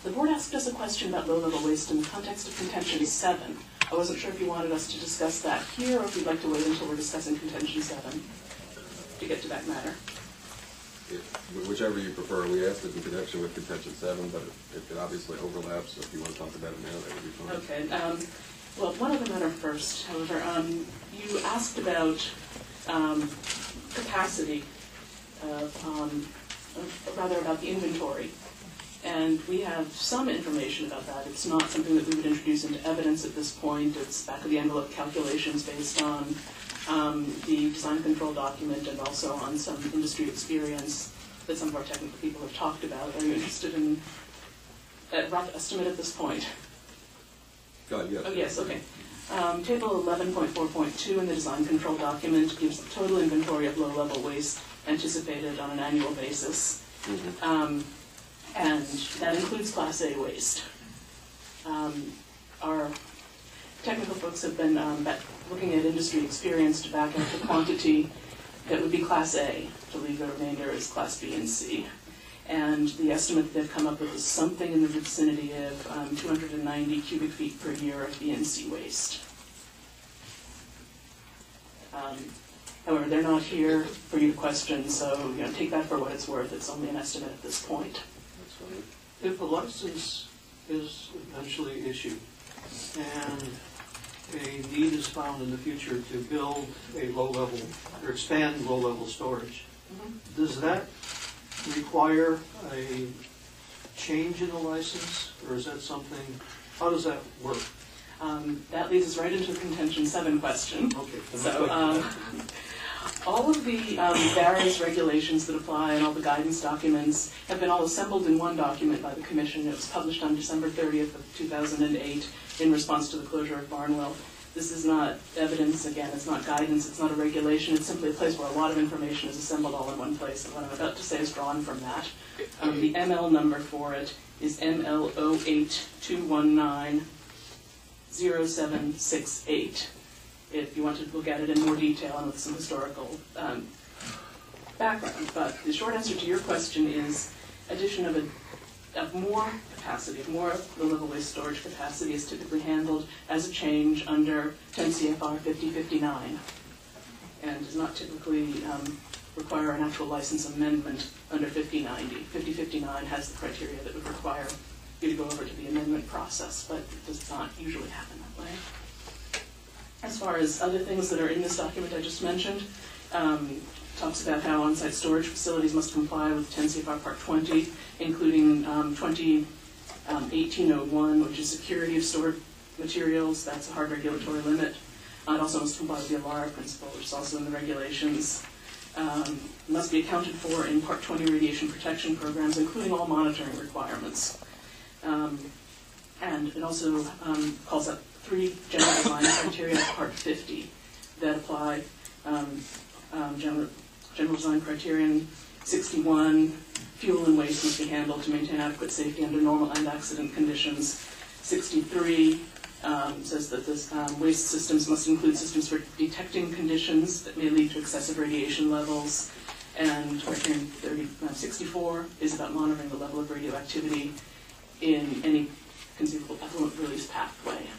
The board asked us a question about low-level waste in the context of contention 7. I wasn't sure if you wanted us to discuss that here or if you'd like to wait until we're discussing contention 7 to get to that matter. Whichever you prefer. We asked it in connection with contention 7, but it obviously overlaps, so if you want to talk about it now, that would be fine. Okay. Well, one other matter first, however. You asked about capacity, rather about the inventory. And we have some information about that. It's not something that we would introduce into evidence at this point. It's back-of-the-envelope calculations based on the design control document and also on some industry experience that some of our technical people have talked about. Are you interested in a rough estimate at this point? Yes. Oh, yes, okay. Table 11.4.2 in the design control document gives the total inventory of low-level waste anticipated on an annual basis. Mm-hmm. And that includes Class A waste. Our technical folks have been looking at industry experience to back out the quantity that would be Class A, to leave the remainder as Class B and C. And the estimate they've come up with is something in the vicinity of 290 cubic feet per year of B and C waste. However, they're not here for you to question, so take that for what it's worth. It's only an estimate at this point. If a license is eventually issued and a need is found in the future to build a low-level or expand low-level storage, does that require a change in the license, or is that something, how does that work? That leads us right into the contention 7 question. Okay. So all of the various regulations that apply and all the guidance documents have been all assembled in one document by the Commission. It was published on December 30th of 2008 in response to the closure of Barnwell. This is not evidence, again, it's not guidance, it's not a regulation, it's simply a place where a lot of information is assembled all in one place, and what I'm about to say is drawn from that. The ML number for it is ML082190768. If you want to look at it in more detail and with some historical background. But the short answer to your question is addition of more capacity, of more low-level waste storage capacity is typically handled as a change under 10 CFR 5059 and does not typically require an actual license amendment under 5090. 5059 has the criteria that would require you to go over to the amendment process, but it does not usually happen that way. As far as other things that are in this document I just mentioned, talks about how on-site storage facilities must comply with 10 CFR Part 20, including 1801, which is security of stored materials. That's a hard regulatory limit. It also must comply with the ALARA principle, which is also in the regulations. Must be accounted for in Part 20 radiation protection programs, including all monitoring requirements. And it also calls out 3 general design criteria of Part 50 that apply. General design criterion 61, fuel and waste must be handled to maintain adequate safety under normal and accident conditions. 63 says that this waste systems must include systems for detecting conditions that may lead to excessive radiation levels. And criterion 64 is about monitoring the level of radioactivity in any conceivable effluent release pathway.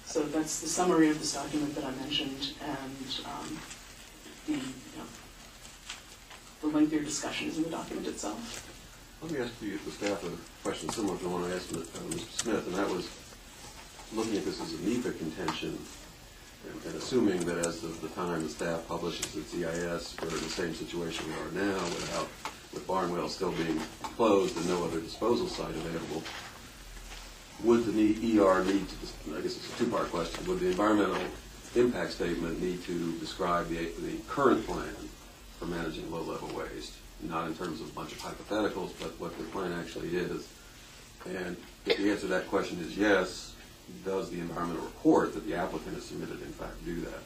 So that's the summary of this document that I mentioned, and the lengthier discussion is in the document itself. Let me ask the staff a question similar to the one I asked Mr. Smith, and that was looking at this as a NEPA contention, and assuming that as of the time the staff publishes its EIS, we're in the same situation we are now, with Barnwell still being closed and no other disposal site available. Would the ER need to, I guess it's a two-part question, would the environmental impact statement need to describe the current plan for managing low-level waste, not in terms of a bunch of hypotheticals, but what the plan actually is? And if the answer to that question is yes, does the environmental report that the applicant has submitted in fact do that?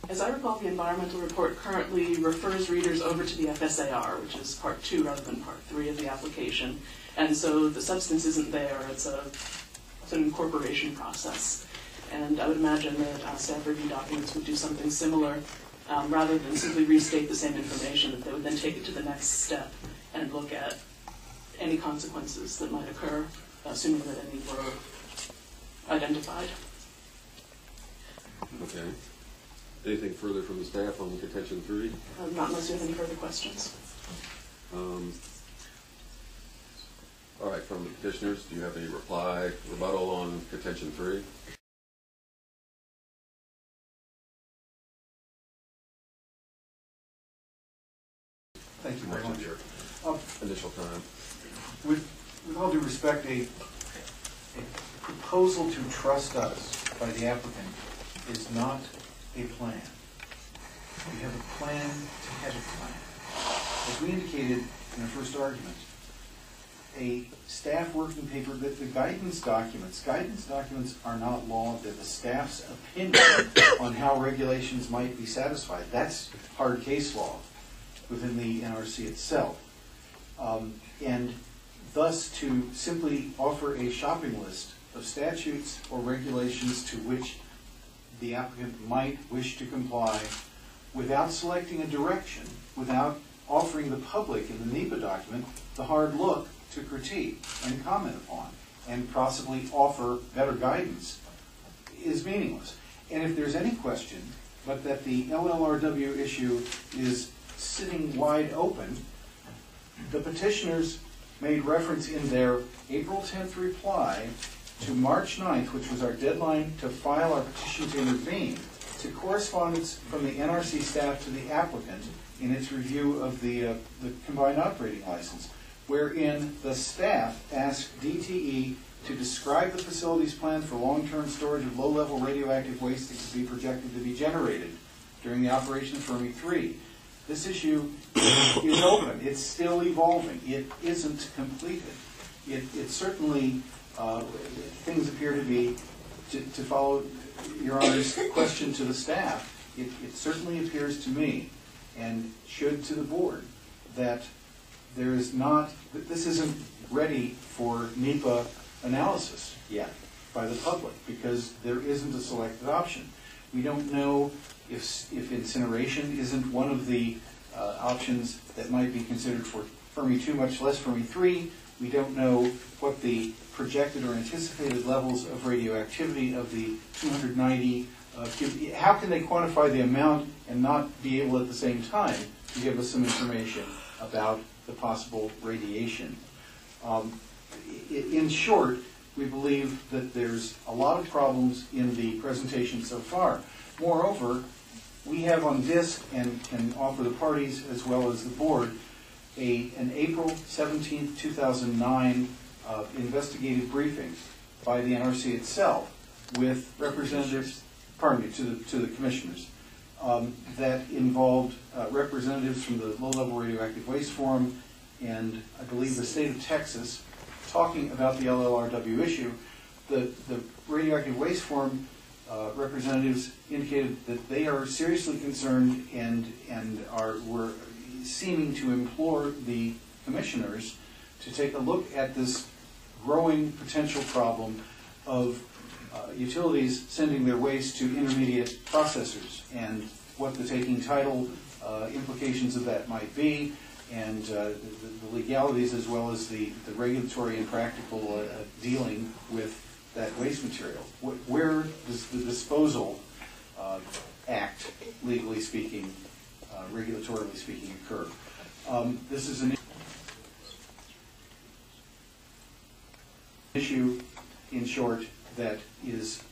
As I recall, the environmental report currently refers readers over to the FSAR, which is Part 2 rather than Part 3 of the application. And so the substance isn't there, it's an incorporation process. And I would imagine that staff review documents would do something similar, rather than simply restate the same information, that they would then take it to the next step and look at any consequences that might occur, assuming that any were identified. Okay. Anything further from the staff on contention 3? Not unless you have any further questions. All right, from the petitioners, do you have any rebuttal on contention 3? Thank you very much. Your initial time. With all due respect, a proposal to trust us by the applicant is not a plan. We have a plan to have a plan. As we indicated in our first argument, a staff working paper, the guidance documents are not law. They're the staff's opinion on how regulations might be satisfied. That's hard case law within the NRC itself. And thus to simply offer a shopping list of statutes or regulations to which the applicant might wish to comply without selecting a direction, without offering the public in the NEPA document the hard look to critique and comment upon and possibly offer better guidance is meaningless. And if there's any question but that the LLRW issue is sitting wide open, the petitioners made reference in their April 10th reply to March 9th, which was our deadline to file our petition to intervene, to correspondence from the NRC staff to the applicant in its review of the combined operating license, wherein the staff asked DTE to describe the facility's plan for long-term storage of low-level radioactive waste that could be projected to be generated during the operation of Fermi 3. This issue is open. It's still evolving. It isn't completed. It certainly, things appear to be, to follow Your Honor's question to the staff, it certainly appears to me, and should to the board, that there is not, that this isn't ready for NEPA analysis yet by the public, because there isn't a selected option. We don't know if incineration isn't one of the options that might be considered for Fermi 2, much less Fermi 3. We don't know what the projected or anticipated levels of radioactivity of the 290 how can they quantify the amount and not be able at the same time to give us some information about the possible radiation? In short, we believe that there's a lot of problems in the presentation so far. Moreover, we have on disc and can offer the parties as well as the board an April 17, 2009 investigative briefing by the NRC itself with representatives, to the commissioners, that involved representatives from the Low-Level Radioactive Waste Forum and I believe the state of Texas talking about the LLRW issue. The Radioactive Waste Forum representatives indicated that they are seriously concerned and were seeming to implore the commissioners to take a look at this growing potential problem of utilities sending their waste to intermediate processors and what the taking title implications of that might be, and the legalities as well as the regulatory and practical dealing with that waste material. Where does the disposal act, legally speaking, regulatorily speaking, occur? This is an issue, in short, that is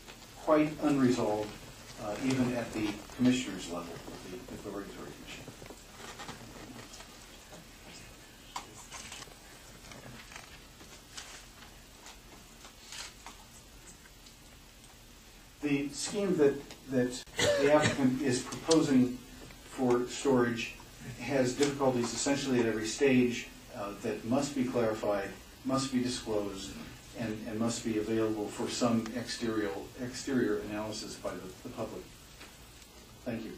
quite unresolved even at the commissioner's level of the Regulatory Commission. The scheme that the applicant is proposing for storage has difficulties essentially at every stage that must be clarified, must be disclosed, and must be available for some exterior analysis by the public. Thank you.